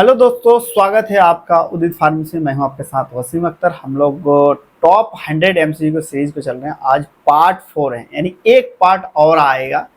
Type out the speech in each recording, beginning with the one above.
Hello दोस्तों, स्वागत है आपका उदित फार्मेसी। मैं हूं आपके साथ वसीम अख्तर। हम लोग टॉप 100 एमसीक्यू सीरीज पे चल रहे हैं। आज पार्ट 4 है, यानी एक पार्ट और आएगा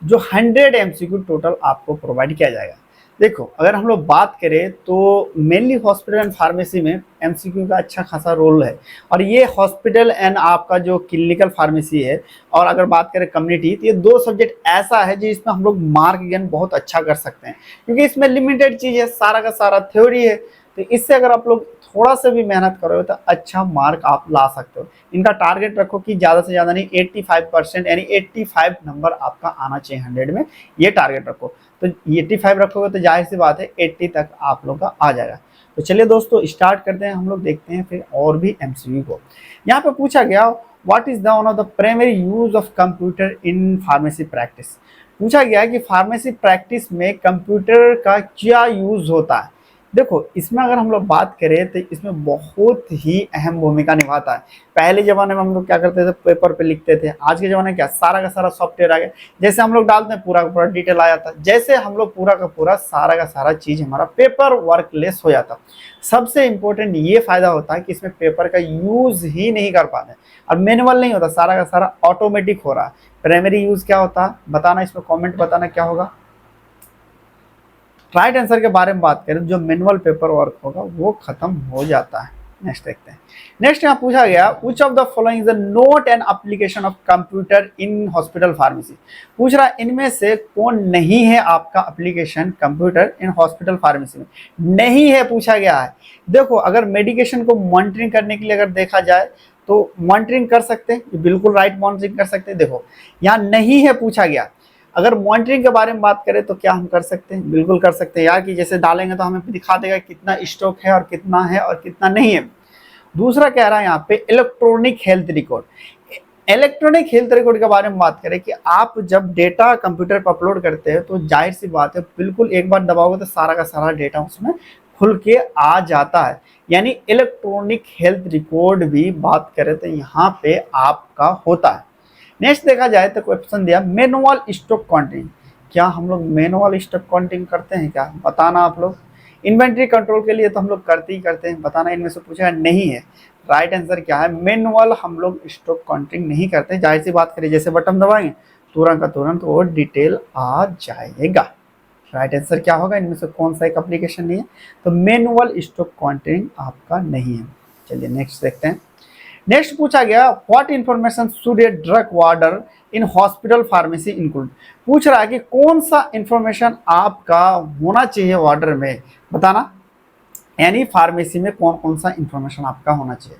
जो 100 एमसीक्यू टोटल आपको प्रोवाइड किया जाएगा। देखो, अगर हम लोग बात करें तो मेनली हॉस्पिटल एंड फार्मेसी में एमसीक्यू का अच्छा खासा रोल है। और ये हॉस्पिटल एंड आपका जो क्लिनिकल फार्मेसी है, और अगर बात करें कम्युनिटी, तो ये दो सब्जेक्ट ऐसा है जिसमें हम लोग मार्क गेन बहुत अच्छा कर सकते हैं, क्योंकि इसमें लिमिटेड चीज है, सारा का सारा थ्योरी है। तो इससे अगर आप लोग थोड़ा सा भी मेहनत करोगे तो अच्छा मार्क आप ला सकते हो। इनका टारगेट रखो कि ज़्यादा से ज़्यादा नहीं, 85% यानी 85 नंबर आपका आना चाहिए 100 में, ये टारगेट रखो। तो 85 रखोगे तो जाहिर सी बात है 80 तक आप लोग का आ जाएगा। तो चलिए दोस्तों, स्टार्ट करते हैं। हम लोग देखते हैं फिर और भी एमसीक्यू को। यहाँ पे पूछा गया, what is the one of the primary use of computer in pharmacy practice. पूछा गया है कि फार्मेसी प्रैक्टिस में कंप्यूटर का क्या यूज होता है। देखो, इसमें अगर हम लोग बात करें तो इसमें बहुत ही अहम भूमिका निभाता है। पहले जमाने में हम लोग क्या करते थे, पेपर पे लिखते थे। आज के जमाने में क्या, सारा का सारा सॉफ्टवेयर आ गया। जैसे हम लोग डालते हैं, पूरा का पूरा डिटेल आ जाता है। जैसे हम लोग पूरा का पूरा सारा का सारा चीज हमारा पेपर वर्क लेस हो जाता। सबसे इंपॉर्टेंट ये फायदा होता है कि इसमें पेपर का यूज ही नहीं कर पाते, और मैनुअल नहीं होता, सारा का सारा ऑटोमेटिक हो रहा है। प्राइमरी यूज क्या होता है बताना, इसमें कमेंट बताना क्या होगा। राइट आंसर के बारे में बात करें, जो मैनुअल पेपर वर्क होगा वो खत्म हो जाता है। नेक्स्ट देखते हैं। नेक्स्ट यहाँ पूछा गया, which of the following is the not an application of computer in hospital pharmacy. पूछ रहा है इनमें से कौन नहीं है आपका एप्लीकेशन कंप्यूटर इन हॉस्पिटल फार्मेसी में। नहीं है पूछा गया है। देखो, अगर मेडिकेशन को मॉनिटरिंग करने के लिए अगर देखा जाए तो मॉनिटरिंग कर सकते हैं, बिल्कुल राइट, मॉनिटरिंग कर सकते हैं। देखो, यहाँ नहीं है पूछा गया। अगर मॉनिटरिंग के बारे में बात करें तो क्या हम कर सकते हैं, बिल्कुल कर सकते हैं यार, कि जैसे डालेंगे तो हमें दिखा देगा कितना स्टॉक है और कितना है और कितना नहीं है। दूसरा कह रहा है यहाँ पे electronic health record. Electronic health record के बारे में बात करें कि आप जब डेटा कंप्यूटर पर अपलोड करते हैं तो जाहिर सी बात है, बिल्कुल एक बार दबाओगे तो सारा का सारा डेटा उसमें खुल के आ जाता है। यानी इलेक्ट्रॉनिक हेल्थ रिकॉर्ड भी बात करें तो यहाँ पे आपका होता है। नेक्स्ट देखा जाए तो क्वेश्चन दिया, मैनुअल स्टॉक काउंटिंग। क्या हम लोग मैनुअल स्टॉक काउंटिंग करते हैं क्या, बताना आप लोग। इन्वेंट्री कंट्रोल के लिए तो हम लोग करते ही करते हैं, बताना। इनमें से पूछा है, नहीं है। राइट आंसर क्या है, मैनुअल हम लोग स्टॉक काउंटिंग नहीं करते। जाहिर सी बात करें, जैसे बटन दबाएंगे तुरंत का तुरंत वो डिटेल आ जाएगा। राइट आंसर क्या होगा, इनमें से कौन सा एक एप्लीकेशन नहीं है, तो मैनुअल स्टॉक काउंटिंग आपका नहीं है। चलिए नेक्स्ट देखते हैं। नेक्स्ट पूछा गया, what information should a drug order in hospital pharmacy include. पूछ रहा है कि कौन सा इंफॉर्मेशन आपका होना चाहिए वार्डर में, बताना। यानी फार्मेसी में कौन कौन सा इंफॉर्मेशन आपका होना चाहिए,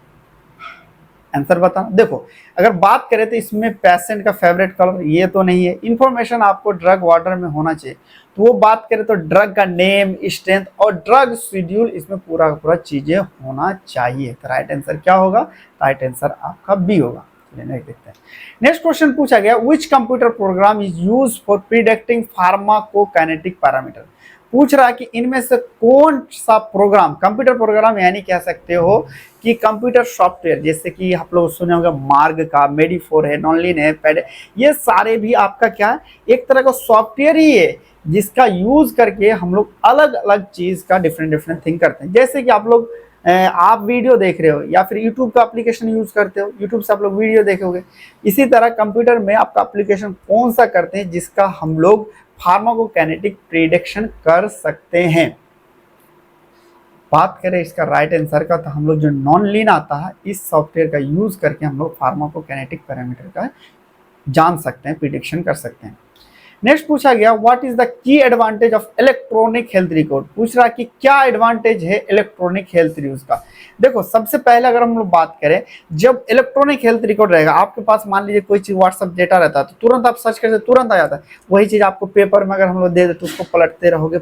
आंसर बताना। देखो, अगर बात करें तो इसमें पेशेंट का फेवरेट कलर ये तो नहीं है। इंफॉर्मेशन आपको ड्रग वार्डर में होना चाहिए, तो वो बात करें तो ड्रग का नेम, स्ट्रेंथ और ड्रग शेड्यूल, इसमें पूरा पूरा चीजें होना चाहिए। तो राइट आंसर क्या होगा, राइट आंसर आपका बी होगा। नेक्स्ट देखते हैं। नेक्स्ट क्वेश्चन पूछा गया, which computer program is used for predicting pharmacokinetic parameter. पूछ रहा है कि इनमें से कौन सा प्रोग्राम, कंप्यूटर प्रोग्राम यानी कह सकते हो कि कंप्यूटर सॉफ्टवेयर, जैसे कि आप लोग सुने होंगे मार्ग का, मेडिफोर है, नॉनलिन है, पैड, ये सारे भी आपका क्या है, एक तरह का सॉफ्टवेयर ही है जिसका यूज करके हम लोग अलग अलग चीज का डिफरेंट डिफरेंट थिंग करते हैं। जैसे कि आप लोग आप वीडियो देख रहे हो या फिर यूट्यूब का एप्लीकेशन यूज करते हो, यूट्यूब से आप लोग वीडियो देखोगे। इसी तरह कंप्यूटर में आपका एप्लीकेशन कौन सा करते हैं जिसका हम लोग फार्माकोकाइनेटिक प्रिडिक्शन कर सकते हैं। बात करें इसका राइट आंसर का, तो हम लोग जो नॉनलिन आता है, इस सॉफ्टवेयर का यूज करके हम लोग फार्माकोकाइनेटिक पैरामीटर का जान सकते हैं, प्रिडिक्शन कर सकते हैं। नेक्स्ट पूछा गया, what is the key advantage of electronic health record. पूछ रहा कि क्या एडवांटेज है इलेक्ट्रॉनिक हेल्थ यूज का। देखो, सबसे पहले अगर हम लोग बात करें, जब इलेक्ट्रॉनिक हेल्थ रिकॉर्ड रहेगा आपके पास, मान लीजिए कोई चीज व्हाट्सएप डेटा रहता है तो तुरंत आप सर्च करते तुरंत आ जाता है। वही चीज आपको पेपर में अगर हम लोग दे दे तो उसको पलटते रहोगे,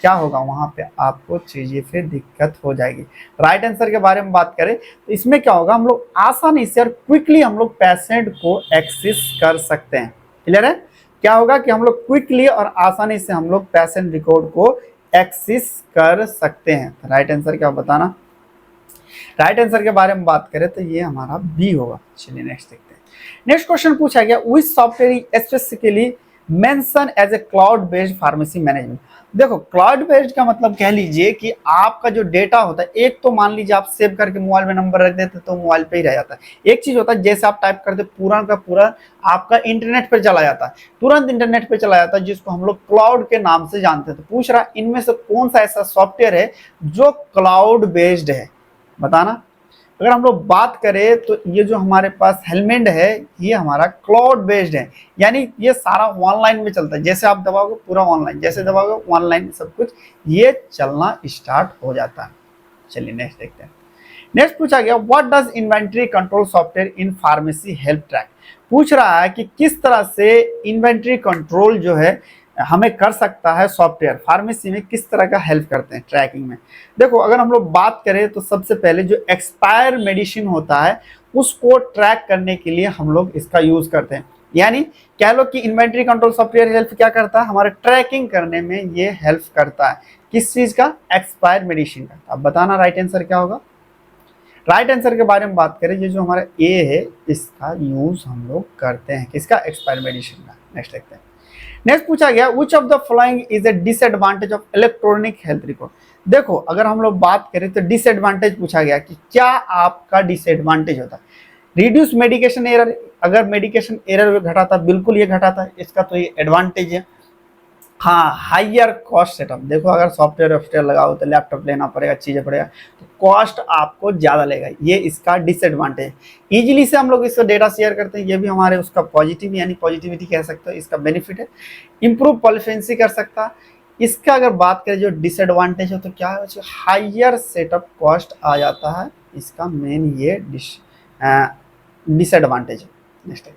क्या होगा, वहां पे आपको चीजें फिर दिक्कत हो जाएगी। राइट आंसर के बारे में बात करें तो इसमें क्या होगा, हम लोग आसानी से और क्विकली हम लोग पेशेंट को एक्सेस कर सकते हैं। क्लियर है, क्या होगा कि हम लोग क्विकली और आसानी से हम लोग पेशेंट रिकॉर्ड को एक्सेस कर सकते हैं। राइट आंसर क्या बताना। राइट आंसर के बारे में बात करें तो ये हमारा बी होगा। चलिए नेक्स्ट देखते हैं। नेक्स्ट क्वेश्चन पूछा गया, which software specifically mention as a cloud based pharmacy management. देखो क्लाउड बेस्ड का मतलब कह लीजिए कि आपका जो डेटा होता है, एक तो मान लीजिए आप सेव करके मोबाइल में नंबर रख देते तो मोबाइल पे ही रह जाता है। एक चीज होता है जैसे आप टाइप करते पूरा का पूरा आपका इंटरनेट पे चला जाता है, तुरंत इंटरनेट पे चला जाता है, जिसको हम लोग क्लाउड के नाम से जानते हैं। तो पूछ रहा इनमें से कौन सा ऐसा सॉफ्टवेयर है जो क्लाउड बेस्ड है, बताना। अगर हम लोग बात करें तो ये जो हमारे पास हेलमेट है ये हमारा क्लाउड बेस्ड है, यानी ये सारा ऑनलाइन में चलता है। जैसे आप दबाओगे पूरा ऑनलाइन, जैसे दबाओगे ऑनलाइन सब कुछ ये चलना स्टार्ट हो जाता है। चलिए नेक्स्ट देखते हैं। नेक्स्ट पूछा गया what does inventory control software in pharmacy help track. पूछ रहा है कि किस तरह से इन्वेंट्री कंट्रोल जो है हमें कर सकता है सॉफ्टवेयर, फार्मेसी में किस तरह का हेल्प करते हैं ट्रैकिंग में। देखो अगर हम लोग बात करें तो सबसे पहले जो एक्सपायर मेडिसिन होता है उसको ट्रैक करने के लिए हम लोग इसका यूज करते हैं। यानी कह लो कि इन्वेंट्री कंट्रोल सॉफ्टवेयर हेल्प क्या करता है, हमारे ट्रैकिंग करने में ये हेल्प करता है। किस चीज का, एक्सपायर मेडिसिन का। अब बताना राइट आंसर क्या होगा। राइट आंसर के बारे में बात करें, ये जो हमारा ए है इसका यूज हम लोग करते हैं, किसका, एक्सपायर मेडिसिन का। नेक्स्ट देखते हैं। नेक्स्ट पूछा गया which of the following is a disadvantage of electronic health record. देखो अगर हम लोग बात करें तो डिसएडवांटेज पूछा गया कि क्या आपका डिसएडवांटेज होता है। रिड्यूस मेडिकेशन एरर, अगर मेडिकेशन एरर घटाता, बिल्कुल ये घटाता है, इसका तो ये एडवांटेज है। हाँ, हाइयर कॉस्ट सेटअप, देखो अगर सॉफ्टवेयर वॉफ्टवेयर लगाओ तो लैपटॉप लेना पड़ेगा, चीज़ें पड़ेगा, तो कॉस्ट आपको ज़्यादा लेगा, ये इसका डिसएडवांटेज है। ईजिली से हम लोग इससे डेटा शेयर करते हैं, ये भी हमारे उसका पॉजिटिव यानी पॉजिटिविटी कह सकते हो, इसका बेनिफिट है। इंप्रूव पॉलिफेंसी कर सकता। इसका अगर बात करें जो डिसएडवांटेज है तो क्या है, हाइयर सेटअप कॉस्ट आ जाता है, इसका मेन ये डिसएडवांटेज है। नेक्स्ट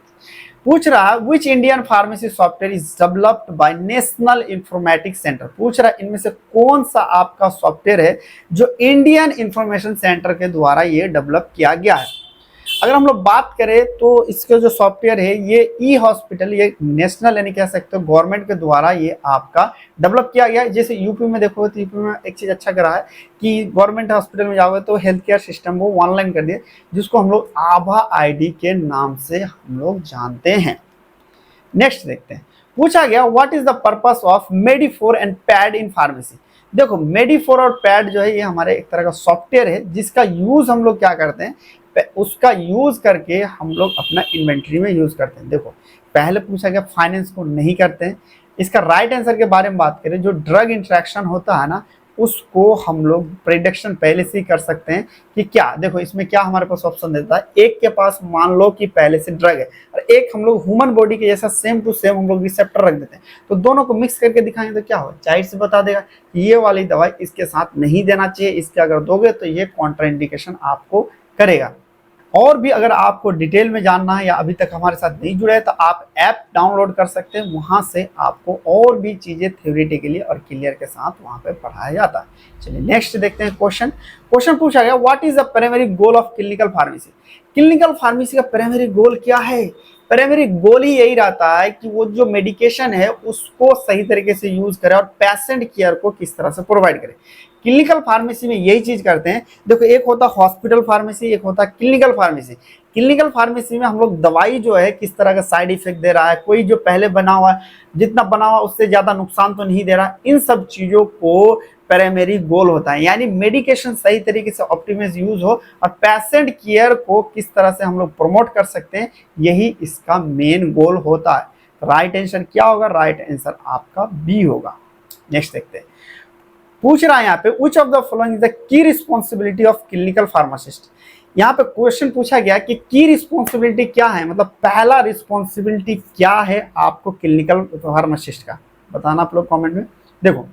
पूछ रहा है which Indian pharmacy software is developed by national informatics centre. पूछ रहा है इनमें से कौन सा आपका सॉफ्टवेयर है जो इंडियन इंफॉर्मेशन सेंटर के द्वारा ये डेवलप किया गया है। अगर हम लोग बात करें तो इसके जो सॉफ्टवेयर है ये ई हॉस्पिटल, ये नेशनल यानी कह सकते हो गवर्नमेंट के द्वारा ये आपका डेवलप किया गया है। जैसे यूपी में देखो तो यूपी में एक चीज़ अच्छा करा है कि गवर्नमेंट हॉस्पिटल में जाओगे तो हेल्थ केयर सिस्टम वो ऑनलाइन कर दिए, जिसको हम लोग आभा आईडी के नाम से हम लोग जानते हैं। नेक्स्ट देखते हैं। पूछा गया what is the purpose of medifor and pad in pharmacy. देखो मेडिफोर और पैड जो है ये हमारे एक तरह का सॉफ्टवेयर है जिसका यूज हम लोग क्या करते हैं, उसका यूज करके हम लोग अपना इन्वेंट्री में यूज करते हैं। देखो पहले पूछा गया फाइनेंस को नहीं करते हैं। इसका राइट आंसर के बारे में बात करें, जो ड्रग इंट्रैक्शन होता है ना उसको हम लोग प्रेडिक्शन पहले से ही कर सकते हैं कि क्या, देखो इसमें क्या हमारे पास ऑप्शन देता है, एक के पास मान लो कि पहले से ड्रग है और एक हम लोग ह्यूमन बॉडी के जैसा सेम टू सेम हम लोग रिसेप्टर रख देते हैं, तो दोनों को मिक्स करके दिखाएंगे तो क्या हो, जाहिर से बता देगा कि ये वाली दवाई इसके साथ नहीं देना चाहिए, इसके अगर दोगे तो ये कॉन्ट्राइंडिकेशन आपको करेगा। और भी अगर आपको डिटेल में जानना है या अभी तक हमारे साथ नहीं जुड़े हैं तो आप ऐप डाउनलोड कर सकते हैं, वहां से आपको और भी चीजें थ्योरेटिकली और क्लियर के साथ वहां पे पढ़ाया जाता है। चलिए नेक्स्ट देखते हैं क्वेश्चन। क्वेश्चन पूछा गया what is the primary goal of clinical pharmacy. Clinical pharmacy का प्राइमरी गोल क्या है, प्राइमरी गोल ही यही रहता है कि वो जो मेडिकेशन है उसको सही तरीके से यूज करे और पेशेंट केयर को किस तरह से प्रोवाइड करे। क्लिनिकल फार्मेसी में यही चीज करते हैं। देखो एक होता हॉस्पिटल फार्मेसी, एक होता क्लिनिकल फार्मेसी। क्लिनिकल फार्मेसी में हम लोग दवाई जो है किस तरह का साइड इफेक्ट दे रहा है, कोई जो पहले बना हुआ है जितना बना हुआ उससे ज्यादा नुकसान तो नहीं दे रहा, इन सब चीजों को प्राइमरी गोल होता है। यानी मेडिकेशन सही तरीके से ऑप्टिमाइज यूज हो और पेशेंट केयर को किस तरह से हम लोग प्रमोट कर सकते हैं, यही इसका मेन गोल होता है। राइट आंसर क्या होगा, राइट आंसर आपका बी होगा। नेक्स्ट देखते हैं। पूछ रहा है यहाँ पे which of the following is the key responsibility of clinical pharmacist. यहाँ पे क्वेश्चन पूछा गया कि की रिस्पॉन्सिबिलिटी क्या है, मतलब पहला रिस्पॉन्सिबिलिटी क्या है आपको क्लिनिकल फार्मासिस्ट का, बताना आप लोग कमेंट में। देखो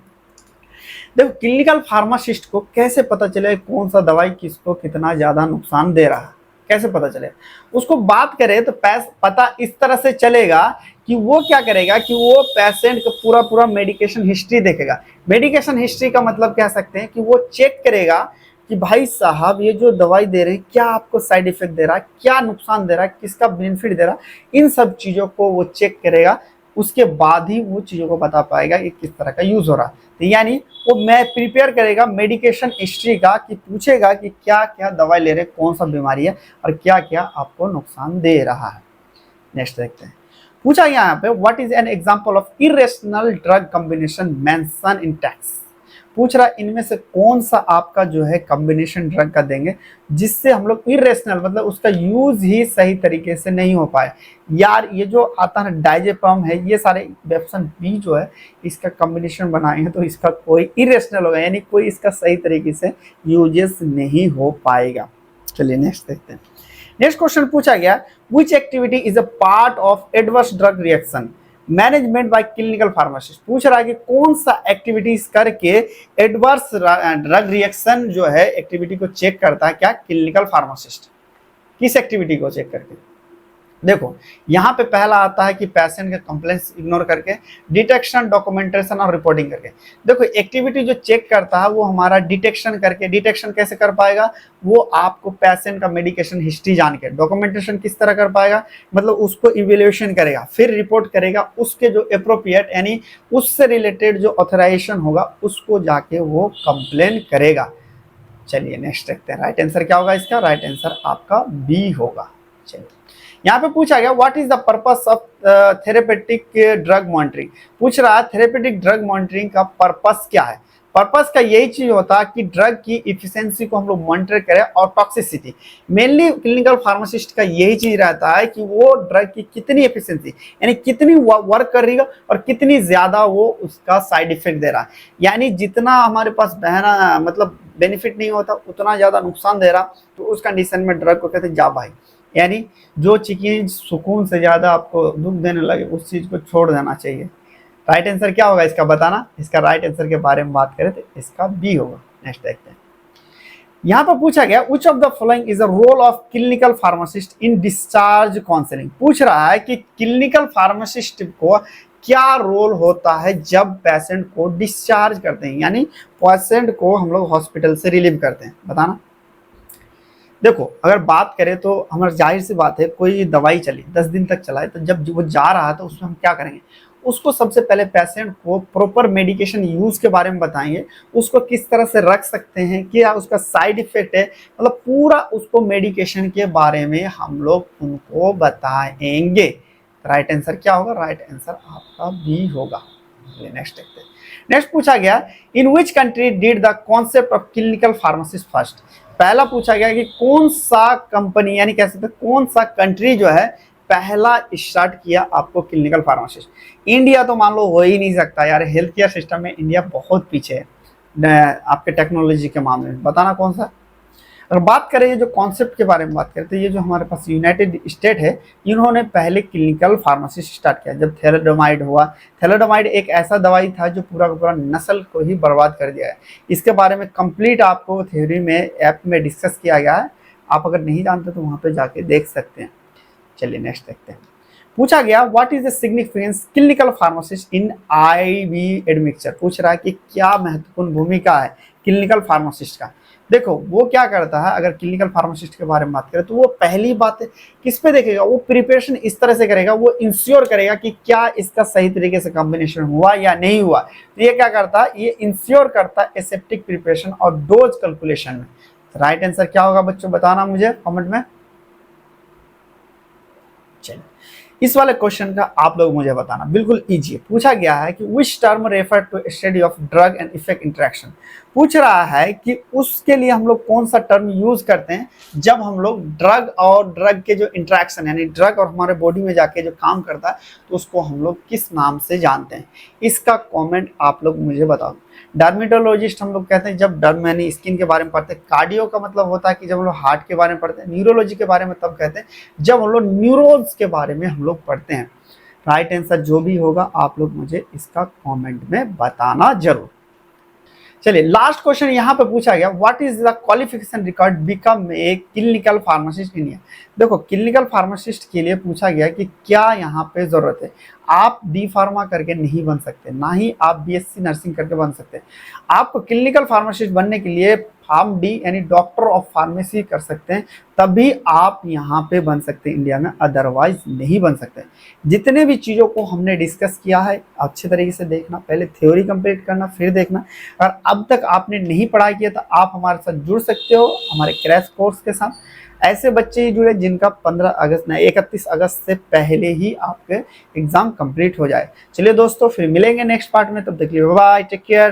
क्लिनिकल फार्मासिस्ट को कैसे पता चले कौन सा दवाई किसको कितना ज्यादा नुकसान दे रहा है, कैसे पता चले उसको बात करें तो पता इस तरह से चलेगा कि वो क्या करेगा कि वो पेशेंट का पूरा मेडिकेशन हिस्ट्री देखेगा। मेडिकेशन हिस्ट्री का मतलब कह सकते हैं कि वो चेक करेगा कि भाई साहब ये जो दवाई दे रहे हैं क्या आपको साइड इफेक्ट दे रहा है, क्या नुकसान दे रहा है, किसका बेनिफिट दे रहा है, इन सब चीज़ों को वो चेक करेगा। उसके बाद ही वो चीज़ों को बता पाएगा कि किस तरह का यूज़ हो रहा है। तो यानी वो मैं प्रिपेयर करेगा मेडिकेशन हिस्ट्री का कि पूछेगा कि क्या क्या दवाई ले रहे, कौन सा बीमारी है और क्या क्या आपको नुकसान दे रहा है। नेक्स्ट देखते हैं। पूछा गया यहाँ पे what is an example of irrational drug combination mention in text. पूछ रहा है इनमें से कौन सा आपका जो है कॉम्बिनेशन ड्रग का देंगे जिससे हम लोग इरेशनल मतलब उसका यूज ही सही तरीके से नहीं हो पाए। यार ये जो आता है डायजेपम है, ये सारे ऑप्शन बी जो है इसका कॉम्बिनेशन बनाएंगे तो इसका कोई इरेशनल होगा, यानी कोई इसका सही तरीके से यूजेस नहीं हो पाएगा। चलिए नेक्स्ट देखते हैं। नेक्स्ट क्वेश्चन पूछा गया which activity is a part of adverse drug reaction management by clinical pharmacist. पूछ रहा है कि कौन सा एक्टिविटीज करके एडवर्स ड्रग रिएक्शन जो है एक्टिविटी को चेक करता है क्या क्लिनिकल फार्मासिस्ट। किस एक्टिविटी को चेक करके? देखो यहाँ पे पहला आता है कि पेशेंट के कंप्लेंट्स इग्नोर करके, डिटेक्शन, डॉक्यूमेंटेशन और रिपोर्टिंग करके। देखो एक्टिविटी जो चेक करता है वो हमारा डिटेक्शन करके, डिटेक्शन कैसे कर पाएगा? वो आपको पेशेंट का मेडिकेशन हिस्ट्री जान के। डॉक्यूमेंटेशन किस तरह कर पाएगा? मतलब उसको इवेल्युएशन करेगा, फिर रिपोर्ट करेगा, उसके जो अप्रोप्रिएट यानी उससे रिलेटेड जो ऑथराइजेशन होगा उसको जाके वो कंप्लेन करेगा। चलिए नेक्स्ट देखते हैं, राइट आंसर क्या होगा इसका? राइट आंसर आपका बी होगा। चलिए यहाँ पे पूछा गया what is the purpose of therapeutic drug monitoring. पूछ रहा है थेरेपेटिक ड्रग मॉनिटरिंग का पर्पस क्या है? पर्पस का यही चीज होता है कि ड्रग की इफिशिएंसी को हम लोग मॉनिटर करें और टॉक्सिसिटी। मेनली क्लिनिकल फार्मासिस्ट का यही चीज रहता है कि वो ड्रग की कितनी एफिशिएंसी यानी कितनी वर्क कर रही है और कितनी ज्यादा वो उसका साइड इफेक्ट दे रहा है। यानी जितना हमारे पास बहना मतलब बेनिफिट नहीं होता उतना ज्यादा नुकसान दे रहा, तो उस कंडीशन में ड्रग को कहते हैं जा भाई, यानी जो चीज सुकून से ज्यादा आपको दुख देने लगे उस चीज को छोड़ देना चाहिए। राइट आंसर क्या होगा इसका बताना। इसका राइट आंसर के बारे में बात करें तो इसका बी होगा। नेक्स्ट देखते हैं। यहाँ पर पूछा गया which of the following is a role of clinical pharmacist in discharge counselling. पूछ रहा है कि क्लिनिकल फार्मासिस्ट को क्या रोल होता है जब पेशेंट को डिस्चार्ज करते हैं, यानी पेशेंट को हम लोग हॉस्पिटल से रिलीव करते हैं, बताना। देखो अगर बात करें तो हमारे जाहिर सी बात है कोई दवाई चली 10 दिन तक चलाए तो जब वो जा रहा है तो उसमें हम क्या करेंगे? उसको सबसे पहले पेशेंट को प्रॉपर मेडिकेशन यूज के बारे में बताएंगे, उसको किस तरह से रख सकते हैं, क्या उसका साइड इफेक्ट है, मतलब पूरा उसको मेडिकेशन के बारे में हम लोग उनको बताएंगे। राइट आंसर क्या होगा? राइट आंसर आपका बी होगा। नेक्स्ट देखते हैं। नेक्स्ट पूछा गया in which country did the concept of clinical pharmacist first. पहला पूछा गया कि कौन सा कंपनी यानी कह सकते कौन सा कंट्री जो है पहला स्टार्ट किया आपको क्लिनिकल फार्मासिस्ट। इंडिया तो मान लो हो ही नहीं सकता यार, हेल्थ केयर सिस्टम में इंडिया बहुत पीछे है आपके टेक्नोलॉजी के मामले में, बताना कौन सा। अगर बात करें ये जो कॉन्सेप्ट के बारे में बात करते हैं, ये जो हमारे पास यूनाइटेड स्टेट है इन्होंने पहले क्लिनिकल फार्मासिस्ट स्टार्ट किया जब थैलेडोमाइड हुआ। थैलेडोमाइड एक ऐसा दवाई था जो पूरा का पूरा नस्ल को ही बर्बाद कर दिया है। इसके बारे में कंप्लीट आपको थ्योरी में ऐप में डिस्कस किया गया है, आप अगर नहीं जानते तो वहाँ पे जाके देख सकते हैं। चलिए नेक्स्ट देखते हैं। पूछा गया what is the significance clinical pharmacist in IV admixture. पूछ रहा है कि क्या महत्वपूर्ण भूमिका है क्लिनिकल फार्मासिस्ट का। देखो वो क्या करता है, अगर क्लिनिकल फार्मासिस्ट के बारे में बात करें तो वो पहली बात किस पे देखेगा, वो प्रिपरेशन इस तरह से करेगा, वो इंश्योर करेगा कि क्या इसका सही तरीके से कॉम्बिनेशन हुआ या नहीं हुआ। तो ये क्या करता है, ये इंश्योर करता है एसेप्टिक प्रिपरेशन और डोज कैलकुलेशन में। राइट आंसर क्या होगा बच्चों, बताना मुझे कमेंट में। चलिए इस वाले क्वेश्चन का आप लोग मुझे बताना, बिल्कुल इजी है। पूछा गया है कि which term refer to study of drug and effect interaction. पूछ रहा है कि उसके लिए हम लोग कौन सा टर्म यूज करते हैं जब हम लोग ड्रग और ड्रग के जो इंटरेक्शन यानी ड्रग और हमारे बॉडी में जाके जो काम करता है तो उसको हम लोग किस नाम से जानते हैं। इसका कमेंट आप लोग मुझे बताओ। डर्मेटोलॉजिस्ट हम लोग कहते हैं जब डर्म यानी स्किन के बारे में पढ़ते हैं। कार्डियो का मतलब होता है कि जब हम लोग हार्ट के बारे में पढ़ते हैं। न्यूरोलॉजी के बारे में तब कहते हैं जब हम लोग न्यूरॉन्स के बारे में हम लोग पढ़ते हैं। राइट आंसर जो भी होगा आप लोग मुझे इसका कमेंट में बताना जरूर। चलिए लास्ट क्वेश्चन यहाँ पे पूछा गया what is the qualification record become a clinical pharmacist in India. देखो क्लिनिकल फार्मासिस्ट के लिए पूछा गया कि क्या यहाँ पे जरूरत है। आप डी फार्मा करके नहीं बन सकते, ना ही आप बीएससी नर्सिंग करके बन सकते। आपको क्लिनिकल फार्मासिस्ट बनने के लिए फार्म डी यानी डॉक्टर ऑफ फार्मेसी कर सकते हैं, तभी आप यहाँ पे बन सकते हैं इंडिया में, अदरवाइज नहीं बन सकते। जितने भी चीज़ों को हमने डिस्कस किया है अच्छे तरीके से देखना, पहले थ्योरी कंप्लीट करना फिर देखना। और अब तक आपने नहीं पढ़ाई किया तो आप हमारे साथ जुड़ सकते हो हमारे क्रैश कोर्स के साथ। ऐसे बच्चे ही जुड़े जिनका 31 अगस्त से पहले ही आपके एग्जाम कंप्लीट हो जाए। चलिए दोस्तों, फिर मिलेंगे नेक्स्ट पार्ट में, तब तक के लिए बाय बाय, टेक केयर।